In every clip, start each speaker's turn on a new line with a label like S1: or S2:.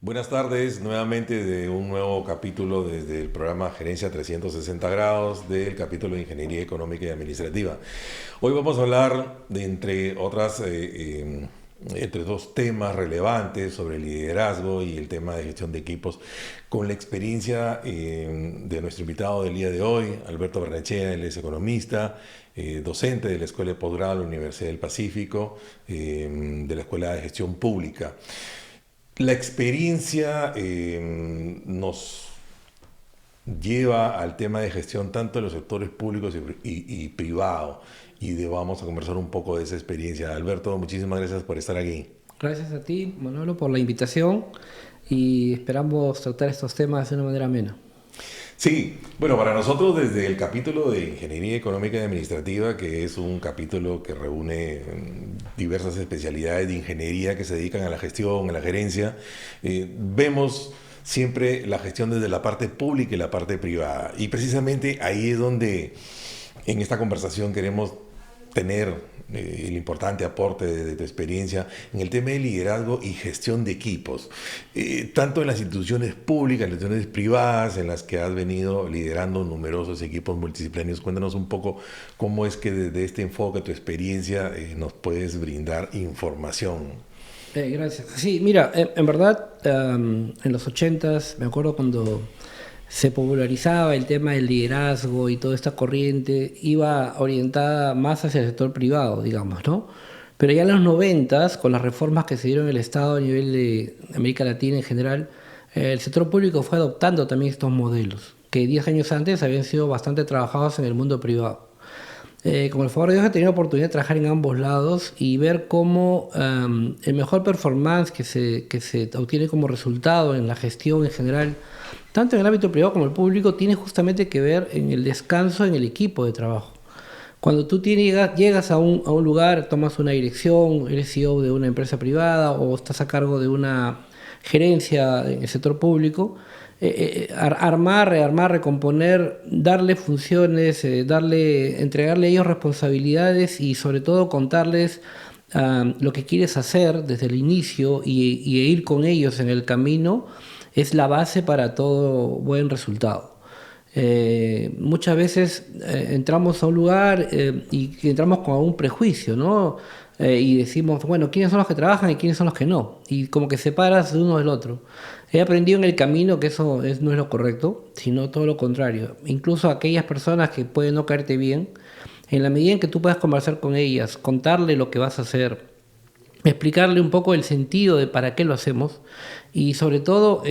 S1: Buenas tardes, nuevamente de un nuevo capítulo desde el programa Gerencia 360 grados del capítulo de Ingeniería Económica y Administrativa. Hoy vamos a hablar de, entre dos temas relevantes sobre el liderazgo y el tema de gestión de equipos, con la experiencia de nuestro invitado del día de hoy, Alberto Barnechea. Él es economista, docente de la Escuela de Posgrado de la Universidad del Pacífico, de la Escuela de Gestión Pública. La experiencia nos lleva al tema de gestión tanto de los sectores públicos y privados, vamos a conversar un poco de esa experiencia. Alberto, muchísimas gracias por estar aquí.
S2: Gracias a ti, Manolo, por la invitación y esperamos tratar estos temas de una manera amena.
S1: Sí, bueno, para nosotros desde el capítulo de Ingeniería Económica y Administrativa, que es un capítulo que reúne diversas especialidades de ingeniería que se dedican a la gestión, a la gerencia, vemos siempre la gestión desde la parte pública y la parte privada. Y precisamente ahí es donde en esta conversación queremos tener el importante aporte de tu experiencia en el tema de liderazgo y gestión de equipos, tanto en las instituciones públicas, en las instituciones privadas, en las que has venido liderando numerosos equipos multidisciplinarios. Cuéntanos un poco cómo es que desde este enfoque, tu experiencia, nos puedes brindar información.
S2: Gracias. Sí, mira, en verdad, en los 80s, me acuerdo cuando se popularizaba el tema del liderazgo y toda esta corriente, iba orientada más hacia el sector privado, digamos, ¿no? Pero ya en los 90s, con las reformas que se dieron en el Estado a nivel de América Latina en general, el sector público fue adoptando también estos modelos, que 10 años antes habían sido bastante trabajados en el mundo privado. Con el favor de Dios he tenido la oportunidad de trabajar en ambos lados y ver cómo el mejor performance que se obtiene como resultado en la gestión en general, tanto en el ámbito privado como el público, tiene justamente que ver en el descanso en el equipo de trabajo. Cuando tú llegas a un lugar, tomas una dirección, eres CEO de una empresa privada o estás a cargo de una gerencia en el sector público, armar, rearmar, recomponer, darle funciones, entregarle a ellos responsabilidades y sobre todo contarles lo que quieres hacer desde el inicio y ir con ellos en el camino es la base para todo buen resultado. Muchas veces entramos a un lugar y entramos con algún prejuicio, ¿no? Y decimos, bueno, ¿quiénes son los que trabajan y quiénes son los que no? Y como que separas de uno del otro. He aprendido en el camino que no es lo correcto, sino todo lo contrario. Incluso aquellas personas que pueden no caerte bien, en la medida en que tú puedas conversar con ellas, contarle lo que vas a hacer, explicarle un poco el sentido de para qué lo hacemos y sobre todo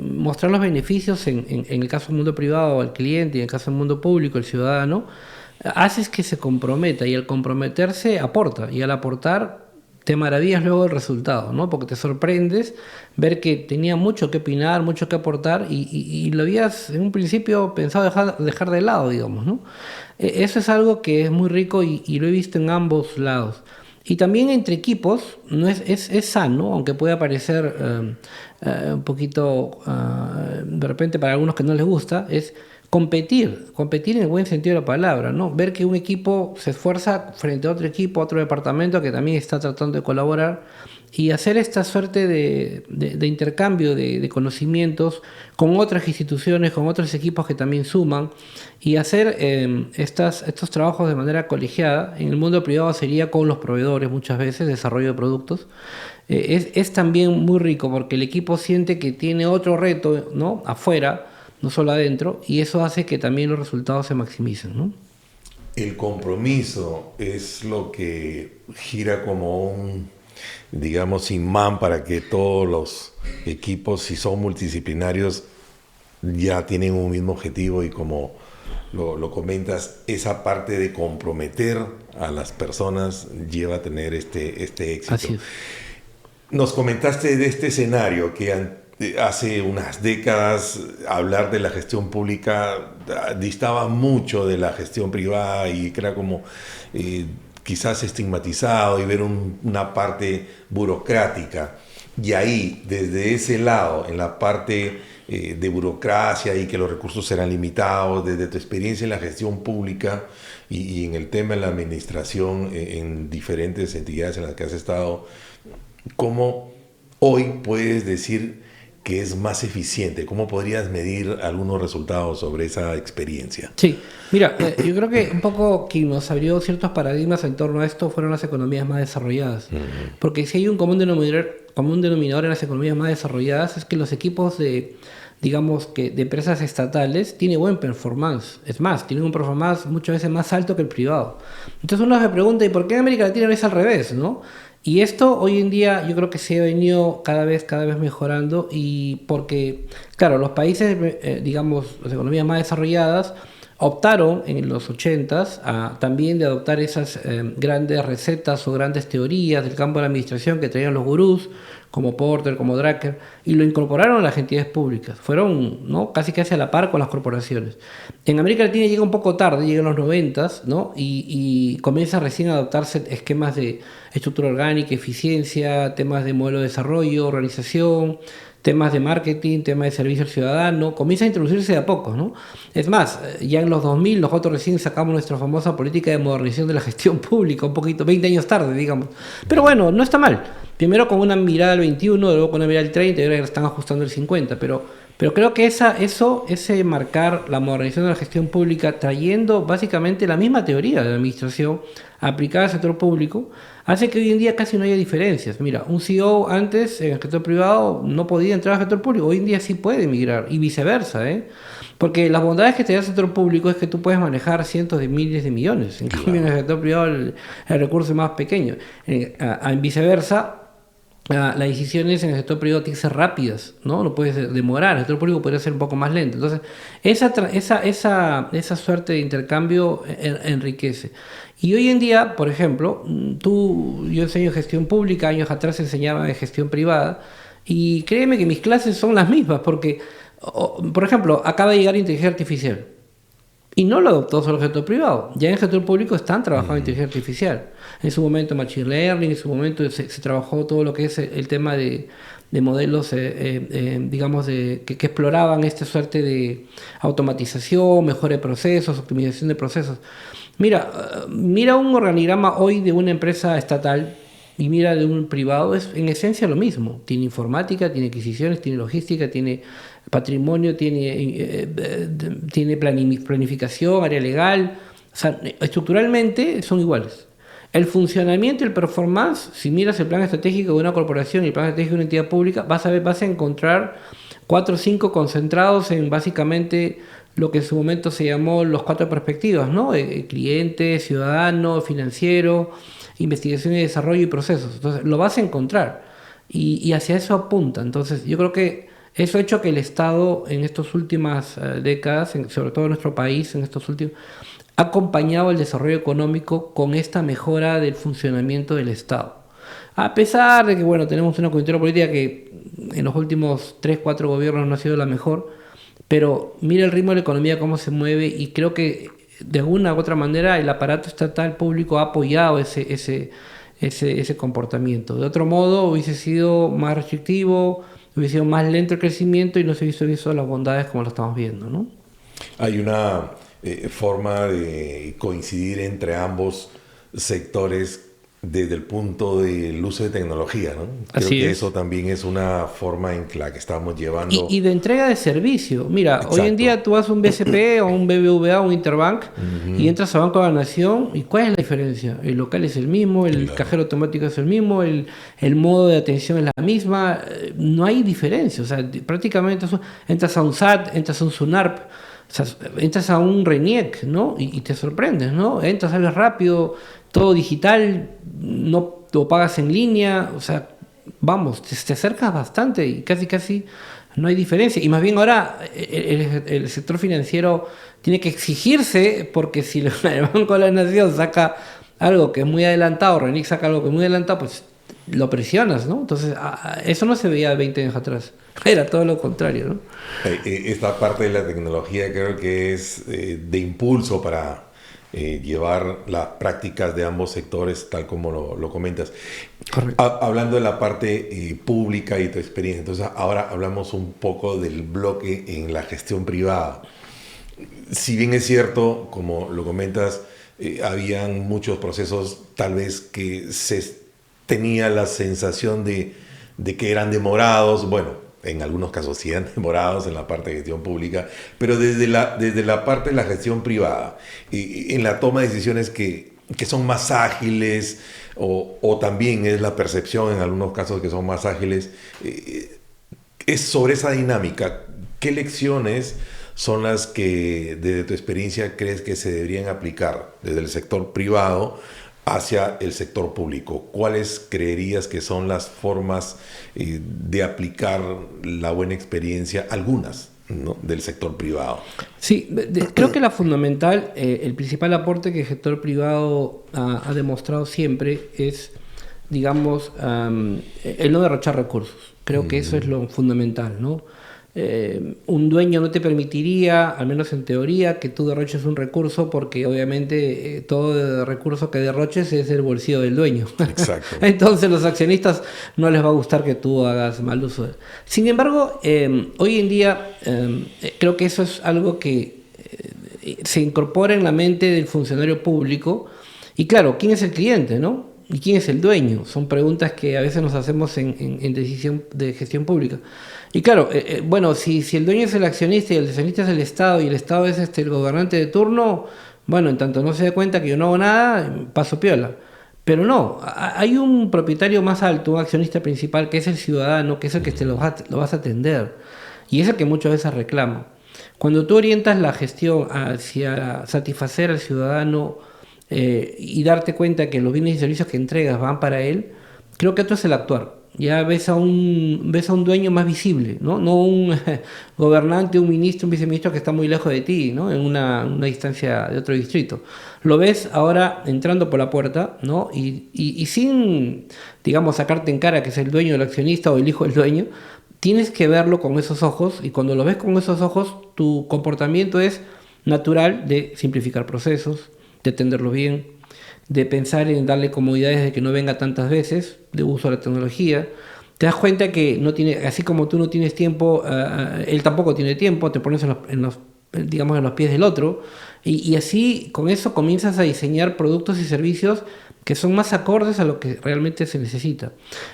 S2: mostrar los beneficios en el caso del mundo privado al cliente y en el caso del mundo público el ciudadano, haces que se comprometa y al comprometerse aporta y al aportar te maravillas luego del resultado, ¿no? Porque te sorprendes ver que tenía mucho que opinar, mucho que aportar y lo habías en un principio pensado dejar de lado, digamos, ¿no? Eso es algo que es muy rico y lo he visto en ambos lados. Y también entre equipos no es sano, aunque pueda parecer un poquito, de repente para algunos que no les gusta, es competir en el buen sentido de la palabra, ¿no? Ver que un equipo se esfuerza frente a otro equipo, a otro departamento que también está tratando de colaborar y hacer esta suerte de intercambio de conocimientos con otras instituciones, con otros equipos que también suman y hacer estos trabajos de manera colegiada. En el mundo privado sería con los proveedores muchas veces, desarrollo de productos. Es también muy rico porque el equipo siente que tiene otro reto, ¿no? Afuera, no solo adentro, y eso hace que también los resultados se maximicen, ¿no?
S1: El compromiso es lo que gira como un, digamos, imán para que todos los equipos, si son multidisciplinarios, ya tienen un mismo objetivo y como lo comentas, esa parte de comprometer a las personas lleva a tener este éxito.
S2: Así es.
S1: Nos comentaste de este escenario que hace unas décadas hablar de la gestión pública distaba mucho de la gestión privada y que era como quizás estigmatizado y ver una parte burocrática. Y ahí, desde ese lado, en la parte de burocracia y que los recursos serán limitados, desde tu experiencia en la gestión pública y en el tema de la administración en diferentes entidades en las que has estado, ¿cómo hoy puedes decir que es más eficiente? ¿Cómo podrías medir algunos resultados sobre esa experiencia?
S2: Sí, mira, yo creo que un poco quien nos abrió ciertos paradigmas en torno a esto fueron las economías más desarrolladas. Porque si hay un común denominador en las economías más desarrolladas es que los equipos de, digamos, que de empresas estatales tienen buen performance. Es más, tienen un performance muchas veces más alto que el privado. Entonces uno se pregunta, ¿y por qué en América Latina no es al revés, no? Y esto hoy en día yo creo que se ha venido cada vez mejorando y porque, claro, los países, digamos, las economías más desarrolladas optaron en los 80s también de adoptar esas grandes recetas o grandes teorías del campo de la administración que traían los gurús, como Porter, como Drucker, y lo incorporaron a las entidades públicas. Fueron, ¿no?, casi a la par con las corporaciones. En América Latina llega un poco tarde, llega en los 90s, ¿no? Y comienza recién a adoptarse esquemas de estructura orgánica, eficiencia, temas de modelo de desarrollo, organización, temas de marketing, temas de servicio al ciudadano, comienza a introducirse de a poco, ¿no? Es más, ya en los 2000 nosotros recién sacamos nuestra famosa política de modernización de la gestión pública, un poquito, 20 años tarde, digamos. Pero bueno, no está mal. Primero con una mirada al 21, luego con una mirada al 30, y ahora están ajustando el 50, pero creo que ese marcar la modernización de la gestión pública, trayendo básicamente la misma teoría de la administración aplicada al sector público, hace que hoy en día casi no haya diferencias. Mira, un CEO antes en el sector privado no podía entrar al sector público, hoy en día sí puede migrar, y viceversa, ¿eh? Porque las bondades que te da el sector público es que tú puedes manejar cientos de miles de millones, en cambio en el sector privado el recurso es más pequeño. En viceversa, las decisiones en el sector privado tienen que ser rápidas, ¿no? No puedes demorar, el sector público podría ser un poco más lento. Entonces, esa suerte de intercambio enriquece. Y hoy en día, por ejemplo, yo enseño gestión pública, años atrás enseñaba en gestión privada, y créeme que mis clases son las mismas, porque, por ejemplo, acaba de llegar inteligencia artificial. Y no lo adoptó solo el sector privado. Ya en el sector público están trabajando en inteligencia artificial. En su momento Machine Learning, en su momento se trabajó todo lo que es el tema de modelos, digamos, que exploraban esta suerte de automatización, mejora de procesos, optimización de procesos. Mira un organigrama hoy de una empresa estatal y mira de un privado, es en esencia lo mismo. Tiene informática, tiene adquisiciones, tiene logística, tiene patrimonio, tiene planificación, área legal. O sea, estructuralmente son iguales. El funcionamiento y el performance, si miras el plan estratégico de una corporación y el plan estratégico de una entidad pública, vas a encontrar 4 o 5 concentrados en básicamente lo que en su momento se llamó los 4 perspectivas, ¿no? Cliente, ciudadano, financiero, investigación y desarrollo y procesos. Entonces, lo vas a encontrar y hacia eso apunta. Entonces, yo creo que eso ha hecho que el Estado en estas últimas décadas, sobre todo en nuestro país, ha acompañado el desarrollo económico con esta mejora del funcionamiento del Estado. A pesar de que, bueno, tenemos una coyuntura política que en los últimos 3, 4 gobiernos no ha sido la mejor, pero mira el ritmo de la economía, cómo se mueve, y creo que de alguna u otra manera el aparato estatal público ha apoyado ese comportamiento. De otro modo, hubiese sido más restrictivo, hubiese sido más lento el crecimiento y no se hubiese visto las bondades como lo estamos viendo, ¿no?
S1: Hay una forma de coincidir entre ambos sectores desde el punto del uso de tecnología, ¿no? Creo que eso también es una forma en la que estamos llevando...
S2: Y de entrega de servicio. Mira, exacto. Hoy en día tú vas a un BCP o un BBVA o un Interbank y entras a Banco de la Nación, ¿y cuál es la diferencia? El local es el mismo, el cajero automático es el mismo, el modo de atención es la misma, no hay diferencia. O sea, prácticamente entras a un SAT, entras a un SUNARP, o sea, entras a un RENIEC, ¿no? Y te sorprendes, ¿no? Entras, sales rápido, todo digital, no lo pagas en línea, o sea, vamos, te acercas bastante y casi no hay diferencia. Y más bien ahora el sector financiero tiene que exigirse, porque si el Banco de la Nación saca algo que es muy adelantado, RENIEC saca algo que es muy adelantado, pues lo presionas, ¿no? Entonces, eso no se veía 20 años atrás. Era todo lo contrario, ¿no?
S1: Esta parte de la tecnología creo que es de impulso para llevar las prácticas de ambos sectores, tal como lo comentas.
S2: Correcto.
S1: Hablando de la parte pública y tu experiencia, entonces ahora hablamos un poco del bloque en la gestión privada. Si bien es cierto, como lo comentas, habían muchos procesos tal vez que se tenía la sensación de que eran demorados. Bueno, en algunos casos sí han demorado en la parte de gestión pública, pero desde la parte de la gestión privada, y en la toma de decisiones que son más ágiles, o también es la percepción en algunos casos que son más ágiles, es sobre esa dinámica. ¿Qué lecciones son las que desde tu experiencia crees que se deberían aplicar desde el sector privado hacia el sector público? ¿Cuáles creerías que son las formas de aplicar la buena experiencia, algunas, ¿no?, del sector privado?
S2: Sí, creo que la fundamental, el principal aporte que el sector privado ha demostrado siempre es, digamos, el no derrochar recursos. Creo que eso es lo fundamental, ¿no? Un dueño no te permitiría, al menos en teoría, que tú derroches un recurso, porque obviamente todo recurso que derroches es el bolsillo del dueño.
S1: Exacto.
S2: Entonces los accionistas no les va a gustar que tú hagas mal uso. Sin embargo, hoy en día creo que eso es algo que se incorpora en la mente del funcionario público. Y claro, ¿quién es el cliente, no? ¿Y quién es el dueño? Son preguntas que a veces nos hacemos en decisión de gestión pública. Y claro, bueno, si el dueño es el accionista y el accionista es el Estado y el Estado es el gobernante de turno, bueno, en tanto no se dé cuenta que yo no hago nada, paso piola. Pero no, hay un propietario más alto, un accionista principal, que es el ciudadano, que es el que lo vas a atender. Y es el que muchas veces reclama. Cuando tú orientas la gestión hacia satisfacer al ciudadano y darte cuenta que los bienes y servicios que entregas van para él, creo que esto es el actuar. Ya ves a un dueño más visible, no un gobernante, un ministro, un viceministro que está muy lejos de ti, ¿no?, en una distancia de otro distrito. Lo ves ahora entrando por la puerta, ¿no?, y sin, digamos, sacarte en cara que es el dueño del accionista o el hijo del dueño. Tienes que verlo con esos ojos, y cuando lo ves con esos ojos, tu comportamiento es natural de simplificar procesos, de atenderlos bien, de pensar en darle comodidades de que no venga tantas veces, de uso de la tecnología. Te das cuenta que no tiene, así como tú no tienes tiempo, él tampoco tiene tiempo, te pones en los pies del otro, y así con eso comienzas a diseñar productos y servicios que son más acordes a lo que realmente se necesita.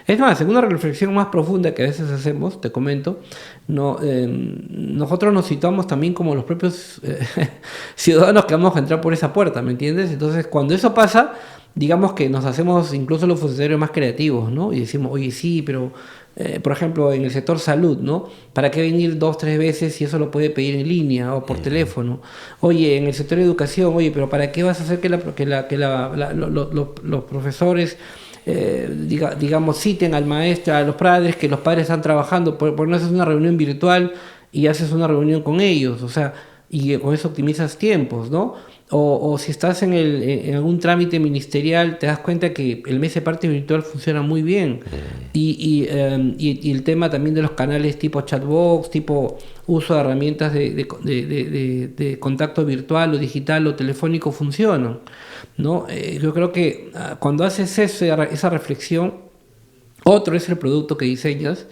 S2: Es más, en una reflexión más profunda que a veces hacemos, te comento, nosotros nos situamos también como los propios ciudadanos que vamos a entrar por esa puerta, ¿me entiendes? Entonces, cuando eso pasa, digamos que nos hacemos incluso los funcionarios más creativos, ¿no? Y decimos, oye, sí, pero por ejemplo, en el sector salud, ¿no? ¿Para qué venir 2, 3 veces si eso lo puede pedir en línea o por teléfono? Oye, en el sector de educación, oye, pero ¿para qué vas a hacer que los profesores, digamos, citen al maestro, a los padres, que los padres están trabajando? ¿Por no haces una reunión virtual y haces una reunión con ellos? O sea, y con eso optimizas tiempos, ¿no? O si estás en algún trámite ministerial, te das cuenta que el mes de parte virtual funciona muy bien. Y el tema también de los canales tipo chatbox, tipo uso de herramientas de contacto virtual o digital o telefónico funcionan, ¿no? Yo creo que cuando haces esa reflexión, otro es el producto que diseñas.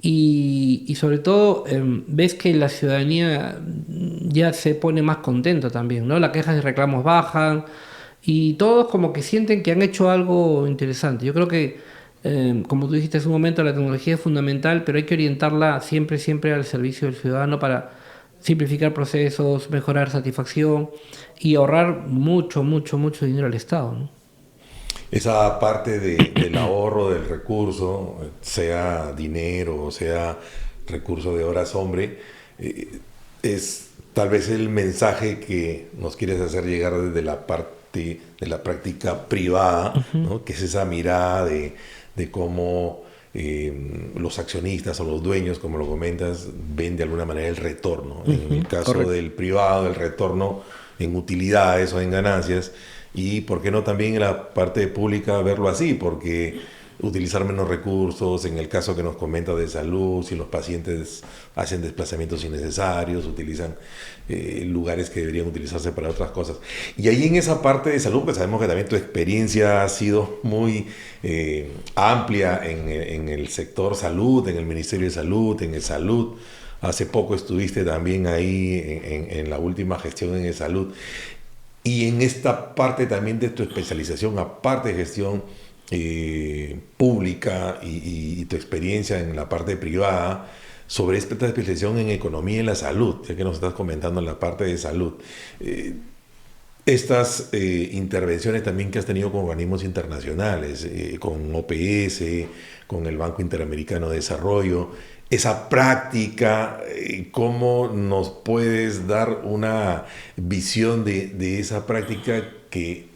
S2: Y sobre todo ves que la ciudadanía ya se pone más contenta también, ¿no? Las quejas y reclamos bajan y todos como que sienten que han hecho algo interesante. Yo creo que, como tú dijiste hace un momento, la tecnología es fundamental, pero hay que orientarla siempre al servicio del ciudadano para simplificar procesos, mejorar satisfacción y ahorrar mucho dinero al Estado, ¿no?
S1: Esa parte del ahorro del recurso, sea dinero o sea recurso de horas hombre, es tal vez el mensaje que nos quieres hacer llegar desde la parte de la práctica privada, ¿no? Que es esa mirada de cómo los accionistas o los dueños, como lo comentas, ven de alguna manera el retorno. En el caso del privado, el retorno en utilidades o en ganancias. Y por qué no también en la parte pública verlo así, porque utilizar menos recursos, en el caso que nos comenta de salud, si los pacientes hacen desplazamientos innecesarios, utilizan lugares que deberían utilizarse para otras cosas. Y ahí en esa parte de salud, pues sabemos que también tu experiencia ha sido muy amplia en el sector salud, en el Ministerio de Salud, en el Salud. Hace poco estuviste también ahí en la última gestión en el Salud. Y en esta parte también de tu especialización, aparte de gestión pública y tu experiencia en la parte privada, sobre esta especialización en economía y en la salud, ya que nos estás comentando en la parte de salud. Estas intervenciones también que has tenido con organismos internacionales, con OPS, con el Banco Interamericano de Desarrollo, esa práctica, ¿cómo nos puedes dar una visión de esa práctica que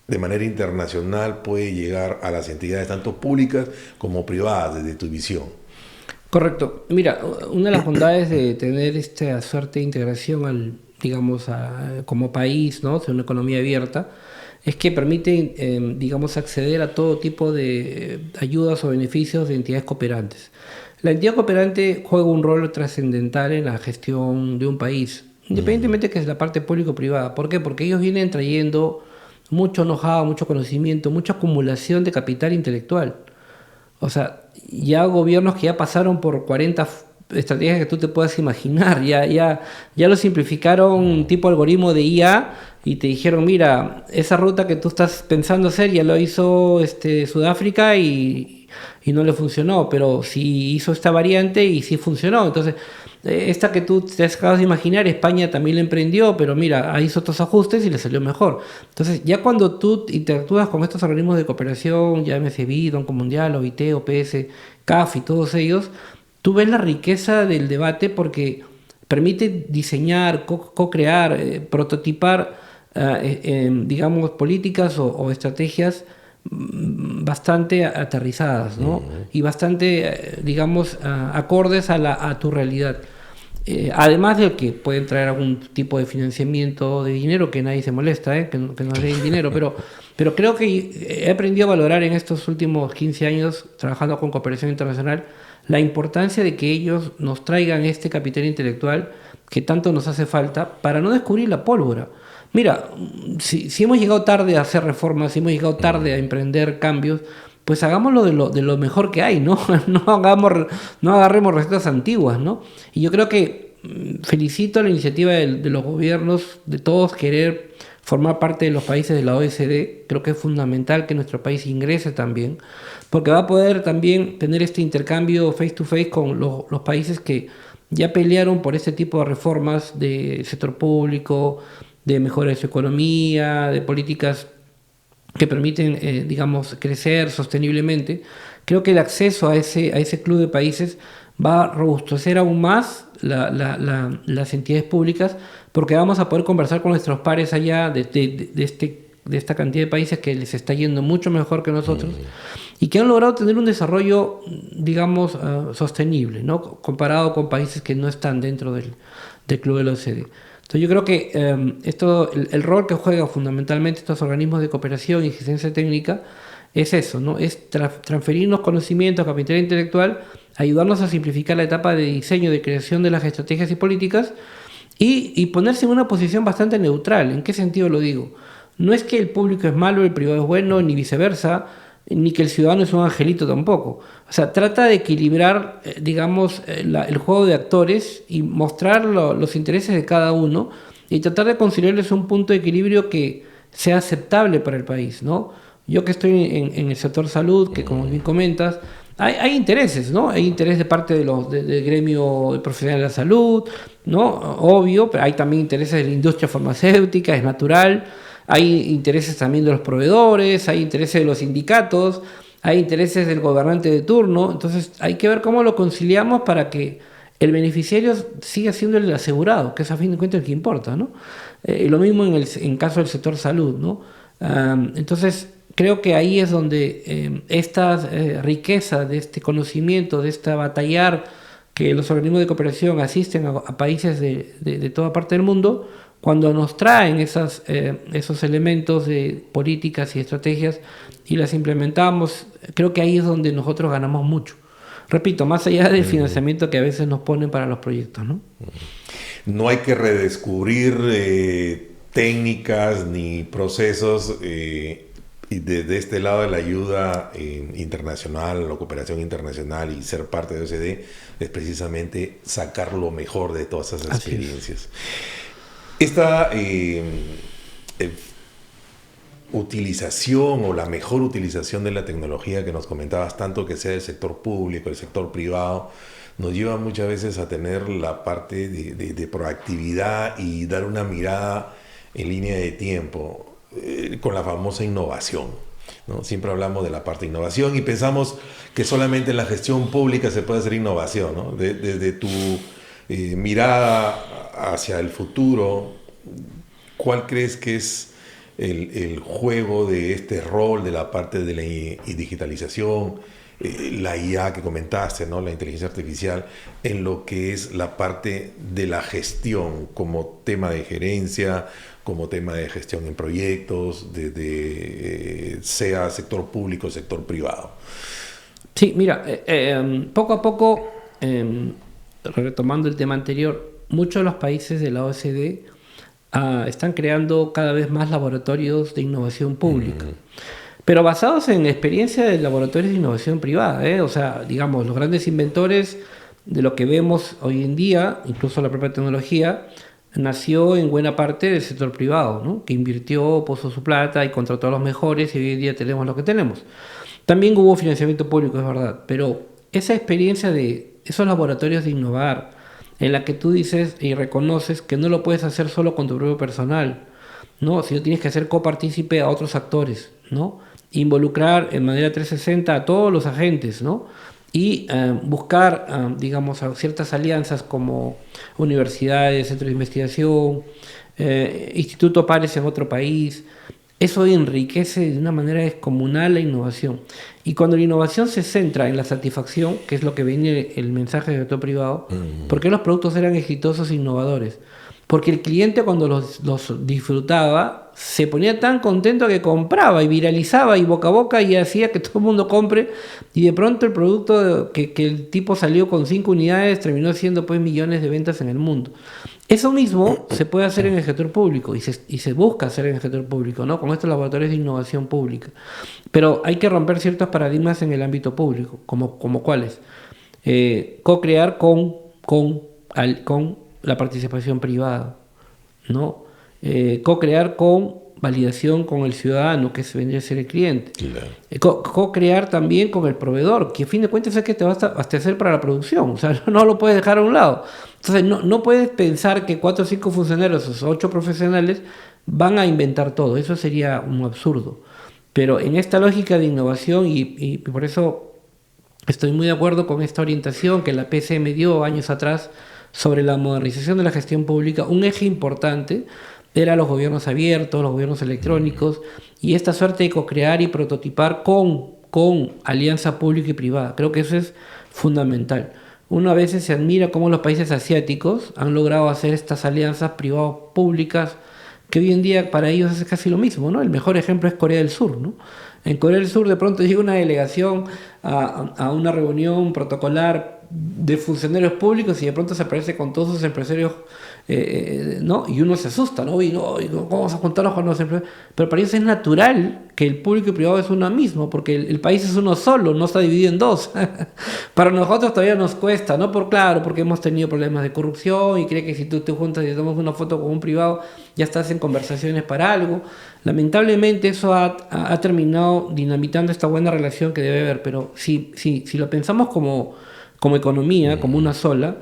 S1: de manera internacional puede llegar a las entidades tanto públicas como privadas desde tu visión?
S2: Correcto. Mira, una de las bondades de tener esta suerte de integración como país, ¿no? Ser una economía abierta, es que permite, digamos, acceder a todo tipo de ayudas o beneficios de entidades cooperantes. La entidad cooperante juega un rol trascendental en la gestión de un país, independientemente de que es la parte público-privada. ¿Por qué? Porque ellos vienen trayendo mucho know-how, mucho conocimiento, mucha acumulación de capital intelectual. O sea, ya gobiernos que ya pasaron por 40 estrategias que tú te puedas imaginar, ya lo simplificaron tipo algoritmo de IA y te dijeron, mira, esa ruta que tú estás pensando hacer ya lo hizo Sudáfrica y no le funcionó, pero sí hizo esta variante y sí funcionó. Entonces, esta que tú te acabas de imaginar, España también la emprendió, pero mira, hizo otros ajustes y le salió mejor. Entonces, ya cuando tú interactúas con estos organismos de cooperación, ya MSBI, Banco Mundial, OIT, OPS, CAF y todos ellos, tú ves la riqueza del debate porque permite diseñar, co-crear, prototipar, digamos, políticas o estrategias bastante aterrizadas, ¿no? Y bastante, digamos, acordes a tu realidad. Además de que pueden traer algún tipo de financiamiento de dinero, que nadie se molesta, que nos den dinero, pero creo que he aprendido a valorar en estos últimos 15 años trabajando con cooperación internacional la importancia de que ellos nos traigan este capital intelectual que tanto nos hace falta para no descubrir la pólvora. Mira, si hemos llegado tarde a hacer reformas, si hemos llegado tarde a emprender cambios, pues hagámoslo de lo mejor que hay, ¿no? No agarremos recetas antiguas, ¿no? Y yo creo que felicito la iniciativa de los gobiernos, de todos querer formar parte de los países de la OECD. Creo que es fundamental que nuestro país ingrese también, porque va a poder también tener este intercambio face to face con los países que ya pelearon por este tipo de reformas de sector público, de mejora de su economía, de políticas que permiten, digamos, crecer sosteniblemente. Creo que el acceso a ese club de países va a robustecer aún más las entidades públicas, porque vamos a poder conversar con nuestros pares allá de esta cantidad de países que les está yendo mucho mejor que nosotros y que han logrado tener un desarrollo, digamos, sostenible, ¿no? Comparado con países que no están dentro del club de la OCDE. Entonces yo creo que el rol que juegan fundamentalmente estos organismos de cooperación y asistencia técnica es eso, ¿no? Es transferirnos conocimientos, capital intelectual, ayudarnos a simplificar la etapa de diseño, de creación de las estrategias y políticas y ponerse en una posición bastante neutral. ¿En qué sentido lo digo? No es que el público es malo, el privado es bueno, ni viceversa, ni que el ciudadano es un angelito tampoco. O sea, trata de equilibrar, digamos, el juego de actores y mostrar los intereses de cada uno y tratar de conciliarles un punto de equilibrio que sea aceptable para el país, ¿no? Yo que estoy en el sector salud, que como bien comentas, hay intereses, ¿no? Hay interés de parte del gremio profesional de la salud, ¿no? Obvio, pero hay también intereses de la industria farmacéutica, es natural. Hay intereses también de los proveedores, hay intereses de los sindicatos, hay intereses del gobernante de turno. Entonces hay que ver cómo lo conciliamos para que el beneficiario siga siendo el asegurado, que es a fin de cuentas el que importa, ¿no? Lo mismo en caso del sector salud, ¿no? Entonces creo que ahí es donde esta riqueza de este conocimiento, de esta batallar que los organismos de cooperación asisten a países de toda parte del mundo, cuando nos traen esos elementos de políticas y estrategias y las implementamos, creo que ahí es donde nosotros ganamos mucho. Repito, más allá del financiamiento que a veces nos ponen para los proyectos, ¿no?
S1: No hay que redescubrir técnicas ni procesos y desde este lado de la ayuda internacional, la cooperación internacional y ser parte de OCDE es precisamente sacar lo mejor de todas esas experiencias. Esta utilización o la mejor utilización de la tecnología que nos comentabas, tanto que sea del sector público, del sector privado, nos lleva muchas veces a tener la parte de proactividad y dar una mirada en línea de tiempo, con la famosa innovación, ¿no? Siempre hablamos de la parte de innovación y pensamos que solamente en la gestión pública se puede hacer innovación, ¿no? Desde tu mirada hacia el futuro, ¿cuál crees que es el juego de este rol de la parte de la digitalización, la IA que comentaste, ¿no? La inteligencia artificial, en lo que es la parte de la gestión como tema de gerencia, como tema de gestión en proyectos, sea sector público o sector privado?
S2: Sí, mira, poco a poco, retomando el tema anterior, muchos de los países de la OECD están creando cada vez más laboratorios de innovación pública, pero basados en experiencia de laboratorios de innovación privada, ¿eh? O sea, digamos, los grandes inventores de lo que vemos hoy en día, incluso la propia tecnología, nació en buena parte del sector privado, ¿no? Que invirtió, puso su plata y contrató a los mejores y hoy en día tenemos lo que tenemos. También hubo financiamiento público, es verdad, pero esa experiencia de esos laboratorios de innovar, en la que tú dices y reconoces que no lo puedes hacer solo con tu propio personal, ¿no? Sino tienes que hacer copartícipe a otros actores, ¿no? Involucrar en manera 360 a todos los agentes, ¿no? Y buscar, digamos, ciertas alianzas como universidades, centros de investigación, instituto pares en otro país. Eso enriquece de una manera descomunal la innovación. Y cuando la innovación se centra en la satisfacción, que es lo que viene el mensaje del sector privado, ¿por qué los productos eran exitosos e innovadores? Porque el cliente cuando los disfrutaba se ponía tan contento que compraba y viralizaba y boca a boca y hacía que todo el mundo compre, y de pronto el producto que el tipo salió con 5 unidades terminó siendo pues millones de ventas en el mundo. Eso mismo se puede hacer en el sector público y se busca hacer en el sector público, ¿no? Con estos laboratorios de innovación pública. Pero hay que romper ciertos paradigmas en el ámbito público, como cuáles. Co-crear con la participación privada, ¿no? Co-crear con validación con el ciudadano, que se vendría a ser el cliente. Claro. Co-crear también con el proveedor, que a fin de cuentas es que te va a abastecer para la producción, o sea, no lo puedes dejar a un lado. Entonces, no puedes pensar que 4 o 5 funcionarios o 8 profesionales van a inventar todo, eso sería un absurdo. Pero en esta lógica de innovación, y por eso estoy muy de acuerdo con esta orientación que la PCM dio años atrás sobre la modernización de la gestión pública, un eje importante era los gobiernos abiertos, los gobiernos electrónicos, y esta suerte de co-crear y prototipar con alianza pública y privada. Creo que eso es fundamental. Uno a veces se admira cómo los países asiáticos han logrado hacer estas alianzas privadas-públicas, que hoy en día para ellos es casi lo mismo, ¿no? El mejor ejemplo es Corea del Sur, ¿no? En Corea del Sur de pronto llega una delegación a una reunión protocolar de funcionarios públicos y de pronto se aparece con todos sus empresarios, ¿no? Y uno se asusta, ¿no? ¿Cómo vamos a juntarnos con los empresarios? Pero para ellos es natural que el público y privado es uno mismo, porque el país es uno solo, no está dividido en dos. Para nosotros todavía nos cuesta, ¿no? Porque hemos tenido problemas de corrupción y cree que si tú te juntas y tomas una foto con un privado, ya estás en conversaciones para algo. Lamentablemente eso ha terminado dinamitando esta buena relación que debe haber, pero si lo pensamos como economía, como una sola,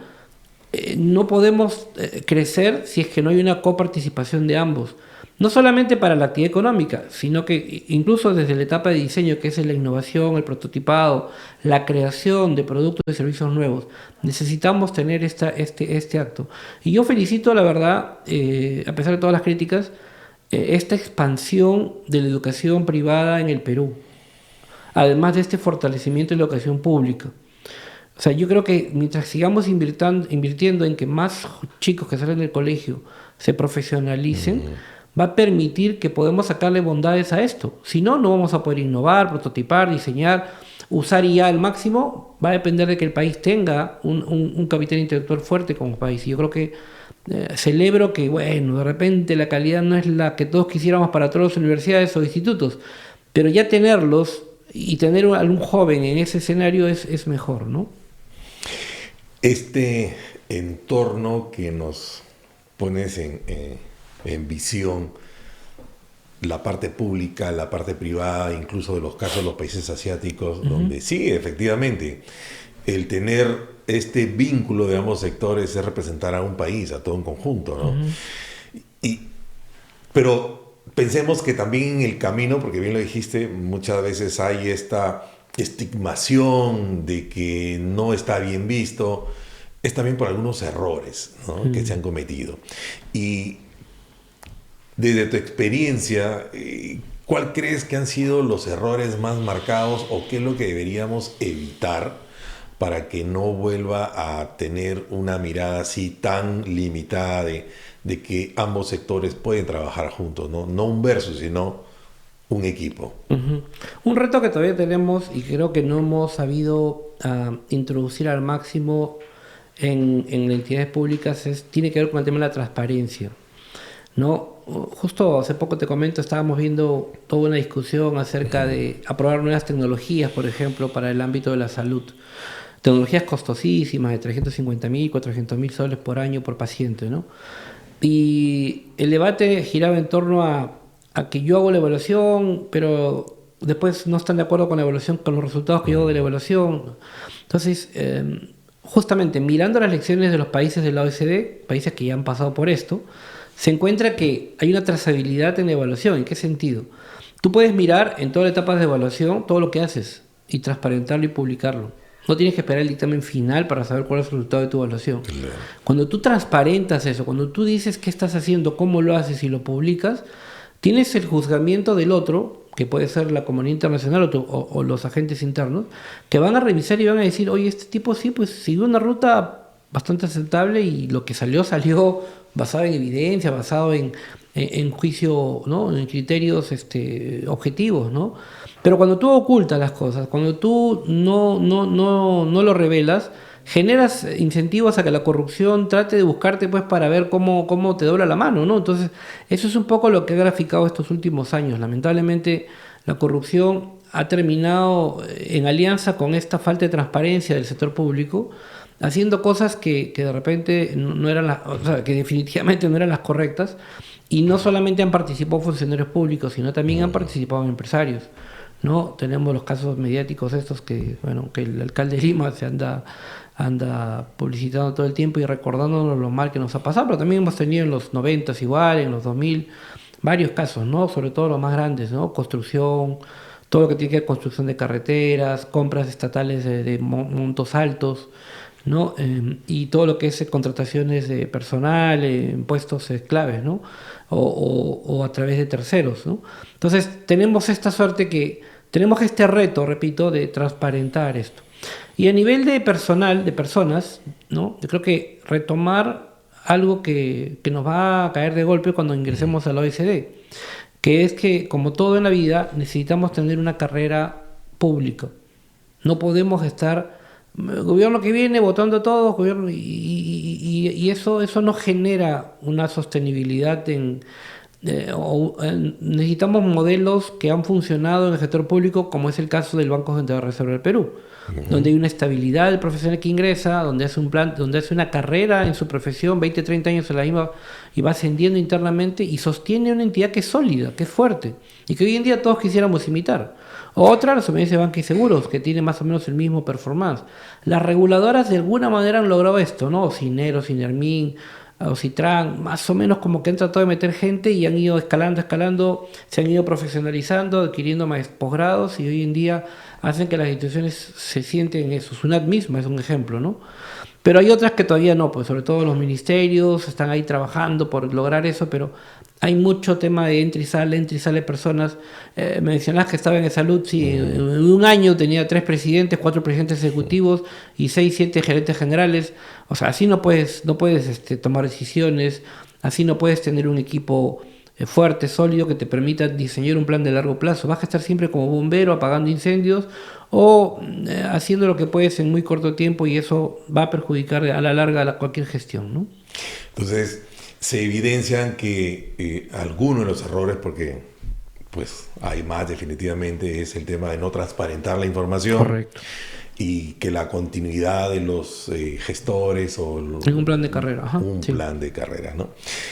S2: no podemos crecer si es que no hay una coparticipación de ambos. No solamente para la actividad económica, sino que incluso desde la etapa de diseño, que es la innovación, el prototipado, la creación de productos y servicios nuevos, necesitamos tener este acto. Y yo felicito, la verdad, a pesar de todas las críticas, esta expansión de la educación privada en el Perú, además de este fortalecimiento de la educación pública. O sea, yo creo que mientras sigamos invirtiendo en que más chicos que salen del colegio se profesionalicen, va a permitir que podamos sacarle bondades a esto. Si no, no vamos a poder innovar, prototipar, diseñar, usar IA al máximo. Va a depender de que el país tenga un capital intelectual fuerte como país. Y yo creo que celebro que, bueno, de repente la calidad no es la que todos quisiéramos para todas las universidades o institutos, pero ya tenerlos y tener a algún joven en ese escenario es mejor, ¿no?
S1: Este entorno que nos pones en visión, la parte pública, la parte privada, incluso de los casos de los países asiáticos, donde sí, efectivamente, el tener este vínculo de ambos sectores es representar a un país, a todo un conjunto, ¿no? Pero pensemos que también en el camino, porque bien lo dijiste, muchas veces hay esta estigmación de que no está bien visto, es también por algunos errores, ¿no? Que se han cometido. Y desde tu experiencia, ¿cuál crees que han sido los errores más marcados o qué es lo que deberíamos evitar para que no vuelva a tener una mirada así tan limitada de que ambos sectores pueden trabajar juntos, ¿no? No un versus, sino un equipo?
S2: Un reto que todavía tenemos y creo que no hemos sabido introducir al máximo en entidades públicas tiene que ver con el tema de la transparencia, ¿no? Justo hace poco te comento, estábamos viendo toda una discusión acerca de aprobar nuevas tecnologías, por ejemplo, para el ámbito de la salud. Tecnologías costosísimas, de 350.000, 400.000 soles por año por paciente, ¿no? Y el debate giraba en torno a que yo hago la evaluación, pero después no están de acuerdo con la evaluación, con los resultados que yo hago de la evaluación. Entonces, justamente mirando las lecciones de los países de la OECD, países que ya han pasado por esto, se encuentra que hay una trazabilidad en la evaluación. ¿En qué sentido? Tú puedes mirar en todas las etapas de evaluación todo lo que haces y transparentarlo y publicarlo. No tienes que esperar el dictamen final para saber cuál es el resultado de tu evaluación. Claro. Cuando tú transparentas eso, cuando tú dices qué estás haciendo, cómo lo haces y lo publicas, tienes el juzgamiento del otro, que puede ser la comunidad internacional o los agentes internos, que van a revisar y van a decir, oye, este tipo sí, pues siguió una ruta bastante aceptable y lo que salió basado en evidencia, basado en juicio, ¿no? En criterios objetivos, ¿no? Pero cuando tú ocultas las cosas, cuando tú no lo revelas, generas incentivos a que la corrupción trate de buscarte pues para ver cómo te dobla la mano, ¿no? Entonces, eso es un poco lo que ha graficado estos últimos años. Lamentablemente, la corrupción ha terminado en alianza con esta falta de transparencia del sector público, haciendo cosas que de repente no eran que definitivamente no eran las correctas, y no solamente han participado funcionarios públicos, sino también han participado empresarios, ¿no? Tenemos los casos mediáticos estos que el alcalde de Lima se anda publicitando todo el tiempo y recordándonos lo mal que nos ha pasado, pero también hemos tenido en los 90s igual, en los 2000, varios casos, ¿no? Sobre todo los más grandes, ¿no? Construcción, todo lo que tiene que ver con construcción de carreteras, compras estatales de montos altos, ¿no? Y todo lo que es contrataciones de personal, puestos claves, ¿no? O a través de terceros, ¿no? Entonces tenemos esta suerte que tenemos este reto, repito, de transparentar esto. Y a nivel de personal, de personas, ¿no? Yo creo que retomar algo que nos va a caer de golpe cuando ingresemos a la OECD, que es que, como todo en la vida, necesitamos tener una carrera pública. No podemos estar el gobierno que viene votando a todos, gobierno, y eso no genera una sostenibilidad necesitamos modelos que han funcionado en el sector público, como es el caso del Banco Central de Reserva del Perú, donde hay una estabilidad del profesional que ingresa, donde hace un plan, donde hace una carrera en su profesión, 20, 30 años en la misma, y va ascendiendo internamente y sostiene una entidad que es sólida, que es fuerte, y que hoy en día todos quisiéramos imitar. Otra, la Superintendencia de Banca y Seguros, que tiene más o menos el mismo performance. Las reguladoras de alguna manera han logrado esto, ¿no? Cinero, Cinermin, Ocitran, más o menos como que han tratado de meter gente y han ido escalando, se han ido profesionalizando, adquiriendo más posgrados, y hoy en día hacen que las instituciones se sienten eso. SUNAT misma es un ejemplo, ¿no? Pero hay otras que todavía no, pues sobre todo los ministerios están ahí trabajando por lograr eso, pero hay mucho tema de entra y sale personas. Mencionás que estaba en salud, sí, en un año tenía 3 presidentes, 4 presidentes ejecutivos y 6, 7 gerentes generales. O sea, así no puedes tomar decisiones, así no puedes tener un equipo fuerte, sólido, que te permita diseñar un plan de largo plazo. Vas a estar siempre como bombero apagando incendios o haciendo lo que puedes en muy corto tiempo, y eso va a perjudicar a la larga cualquier gestión, ¿no?
S1: Entonces, se evidencian que algunos de los errores, porque pues hay más definitivamente, es el tema de no transparentar la información.
S2: Correcto.
S1: y que la continuidad de los gestores o
S2: en un plan de carrera. Ajá,
S1: un
S2: sí.
S1: plan de carrera, ¿no?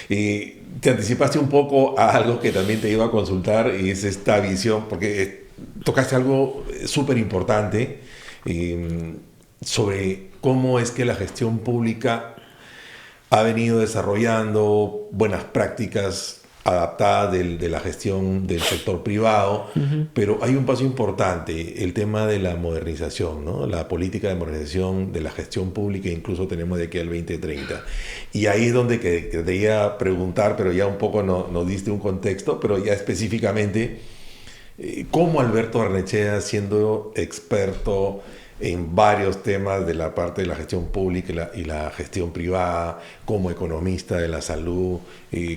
S1: Te anticipaste un poco a algo que también te iba a consultar y es esta visión, porque tocaste algo súper importante sobre cómo es que la gestión pública ha venido desarrollando buenas prácticas adaptadas de la gestión del sector privado, pero hay un paso importante, el tema de la modernización, ¿no? La política de modernización de la gestión pública, incluso tenemos de aquí al 2030. Y ahí es donde que quería preguntar, pero ya un poco nos diste un contexto, pero ya específicamente, ¿cómo Alberto Barnechea, siendo experto en varios temas de la parte de la gestión pública y la gestión privada, como economista de la salud,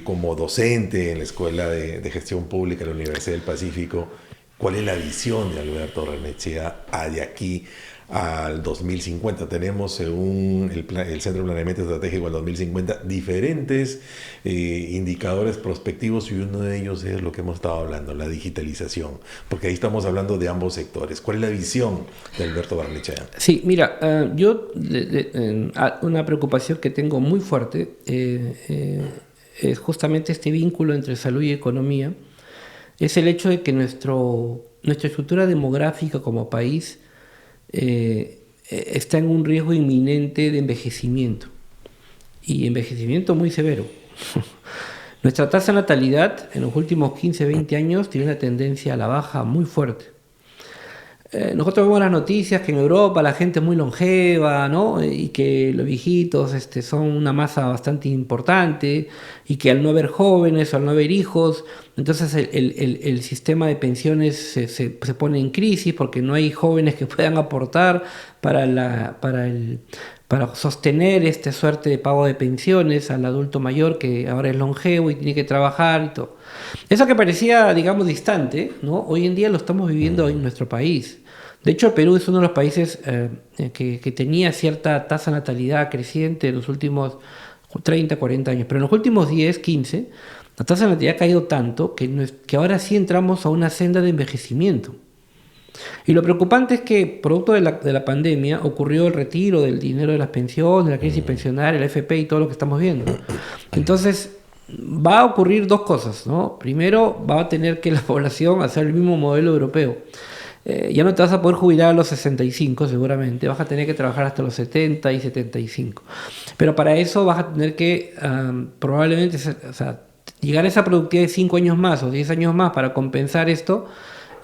S1: como docente en la Escuela de Gestión Pública de la Universidad del Pacífico, cuál es la visión de Alberto Barnechea de aquí al 2050? Tenemos, según el Centro de Planeamiento Estratégico al 2050, diferentes indicadores prospectivos, y uno de ellos es lo que hemos estado hablando, la digitalización, porque ahí estamos hablando de ambos sectores. ¿Cuál es la visión de Alberto Barnechea?
S2: Sí, mira, yo una preocupación que tengo muy fuerte es justamente este vínculo entre salud y economía. Es el hecho de que nuestra estructura demográfica como país está en un riesgo inminente de envejecimiento, y envejecimiento muy severo. Nuestra tasa de natalidad en los últimos 15, 20 años tiene una tendencia a la baja muy fuerte. Nosotros vemos las noticias que en Europa la gente es muy longeva, ¿no? Y que los viejitos son una masa bastante importante, y que al no haber jóvenes, al no haber hijos, entonces el sistema de pensiones se pone en crisis porque no hay jóvenes que puedan aportar para sostener esta suerte de pago de pensiones al adulto mayor que ahora es longevo y tiene que trabajar y todo. Eso que parecía, digamos, distante, ¿no? Hoy en día lo estamos viviendo en nuestro país. De hecho, Perú es uno de los países que tenía cierta tasa de natalidad creciente en los últimos 30, 40 años, pero en los últimos 10, 15, la tasa de natalidad ha caído tanto que ahora sí entramos a una senda de envejecimiento. Y lo preocupante es que, producto de la pandemia, ocurrió el retiro del dinero de las pensiones, la crisis pensionaria, el FP y todo lo que estamos viendo. Entonces, va a ocurrir dos cosas, ¿no? Primero, va a tener que la población hacer el mismo modelo europeo. Ya no te vas a poder jubilar a los 65 seguramente, vas a tener que trabajar hasta los 70 y 75. Pero para eso vas a tener que probablemente llegar a esa productividad de 5 años más o 10 años más para compensar esto.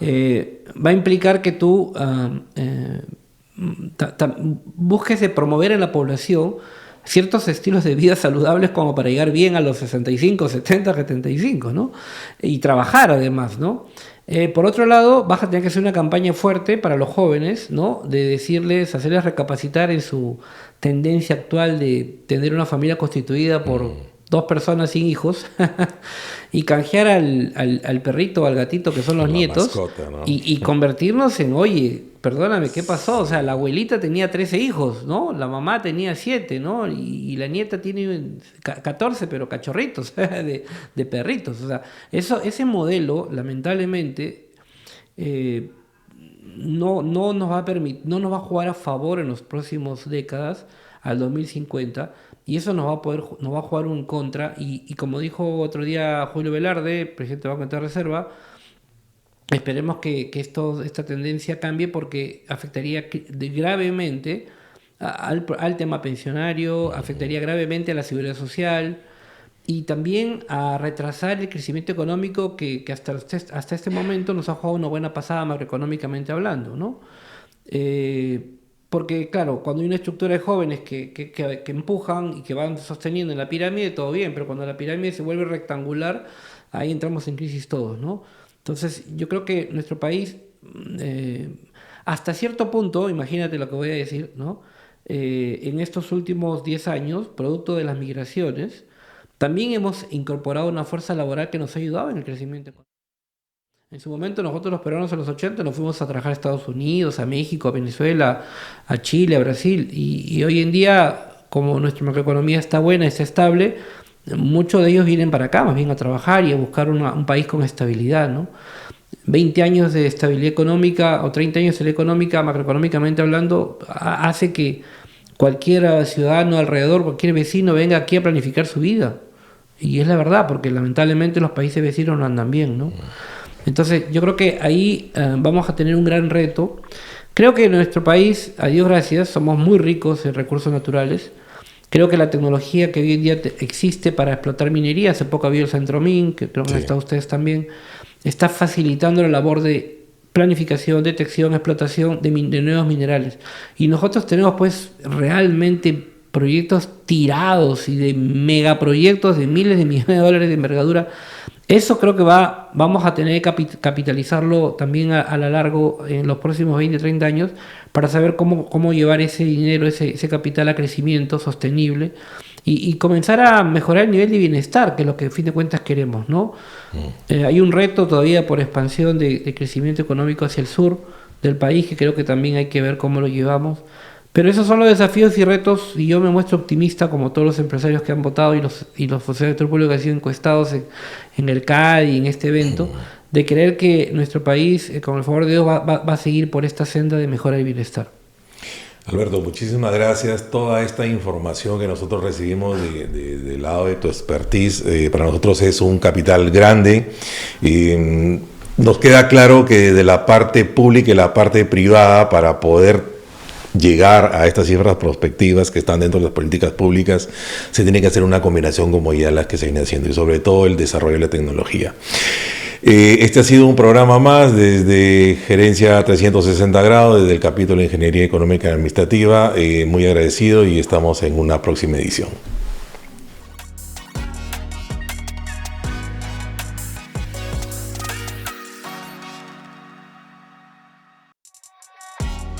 S2: Va a implicar que tú busques de promover en la población ciertos estilos de vida saludables como para llegar bien a los 65, 70, 75, ¿no? Y trabajar además, ¿no? Por otro lado, vas a tener que hacer una campaña fuerte para los jóvenes, ¿no? De decirles, hacerles recapacitar en su tendencia actual de tener una familia constituida por 2 personas sin hijos y canjear al perrito o al gatito que son los nietos,
S1: mascota, ¿no?
S2: y convertirnos en, oye, perdóname, ¿qué pasó? O sea, la abuelita tenía 13 hijos, ¿no? La mamá tenía 7, ¿no? Y la nieta tiene 14, pero cachorritos de perritos. O sea, ese modelo, lamentablemente, no nos va a jugar a favor en las próximas décadas, al 2050, y eso nos va a jugar un contra, y como dijo otro día Julio Velarde, presidente del Banco de Reserva, esperemos que esta tendencia cambie, porque afectaría gravemente al tema pensionario, afectaría gravemente a la seguridad social, y también a retrasar el crecimiento económico que hasta este momento nos ha jugado una buena pasada macroeconómicamente hablando, ¿no? Porque, claro, cuando hay una estructura de jóvenes que empujan y que van sosteniendo en la pirámide, todo bien, pero cuando la pirámide se vuelve rectangular, ahí entramos en crisis todos, ¿no? Entonces, yo creo que nuestro país, hasta cierto punto, imagínate lo que voy a decir, ¿no? En estos últimos 10 años, producto de las migraciones, también hemos incorporado una fuerza laboral que nos ha ayudado en el crecimiento económico. En su momento, nosotros los peruanos en los 80 nos fuimos a trabajar a Estados Unidos, a México, a Venezuela, a Chile, a Brasil, y hoy en día, como nuestra macroeconomía está buena, está estable, muchos de ellos vienen para acá, más bien a trabajar y a buscar un país con estabilidad, ¿no? 20 años de estabilidad económica o 30 años de estabilidad económica, macroeconómicamente hablando, hace que cualquier ciudadano alrededor, cualquier vecino venga aquí a planificar su vida. Y es la verdad, porque lamentablemente los países vecinos no andan bien, ¿no? Entonces yo creo que ahí vamos a tener un gran reto. Creo que en nuestro país, a Dios gracias, somos muy ricos en recursos naturales. Creo que la tecnología que hoy en día existe para explotar minería, hace poco había el Centromin, que creo que han estado ustedes también, está facilitando la labor de planificación, detección, explotación de nuevos minerales. Y nosotros tenemos pues realmente proyectos tirados y de megaproyectos de miles de millones de dólares de envergadura. Eso creo que vamos a tener que capitalizarlo también a la largo en los próximos 20, 30 años para saber cómo llevar ese dinero, ese capital a crecimiento sostenible y comenzar a mejorar el nivel de bienestar, que es lo que a fin de cuentas queremos, ¿no? Hay un reto todavía por expansión de crecimiento económico hacia el sur del país, que creo que también hay que ver cómo lo llevamos. Pero esos son los desafíos y retos, y yo me muestro optimista, como todos los empresarios que han votado y los funcionarios del sector público que han sido encuestados en el CAD y en este evento, de creer que nuestro país, con el favor de Dios, va a seguir por esta senda de mejora y bienestar.
S1: Alberto, muchísimas gracias. Toda esta información que nosotros recibimos del lado de tu expertise, para nosotros es un capital grande. Nos queda claro que de la parte pública y la parte privada, para poder llegar a estas cifras prospectivas que están dentro de las políticas públicas, se tiene que hacer una combinación como ya las que se viene haciendo, y sobre todo el desarrollo de la tecnología. Este ha sido un programa más desde Gerencia 360 grados, desde el capítulo de Ingeniería Económica y Administrativa. Muy agradecido, y estamos en una próxima edición.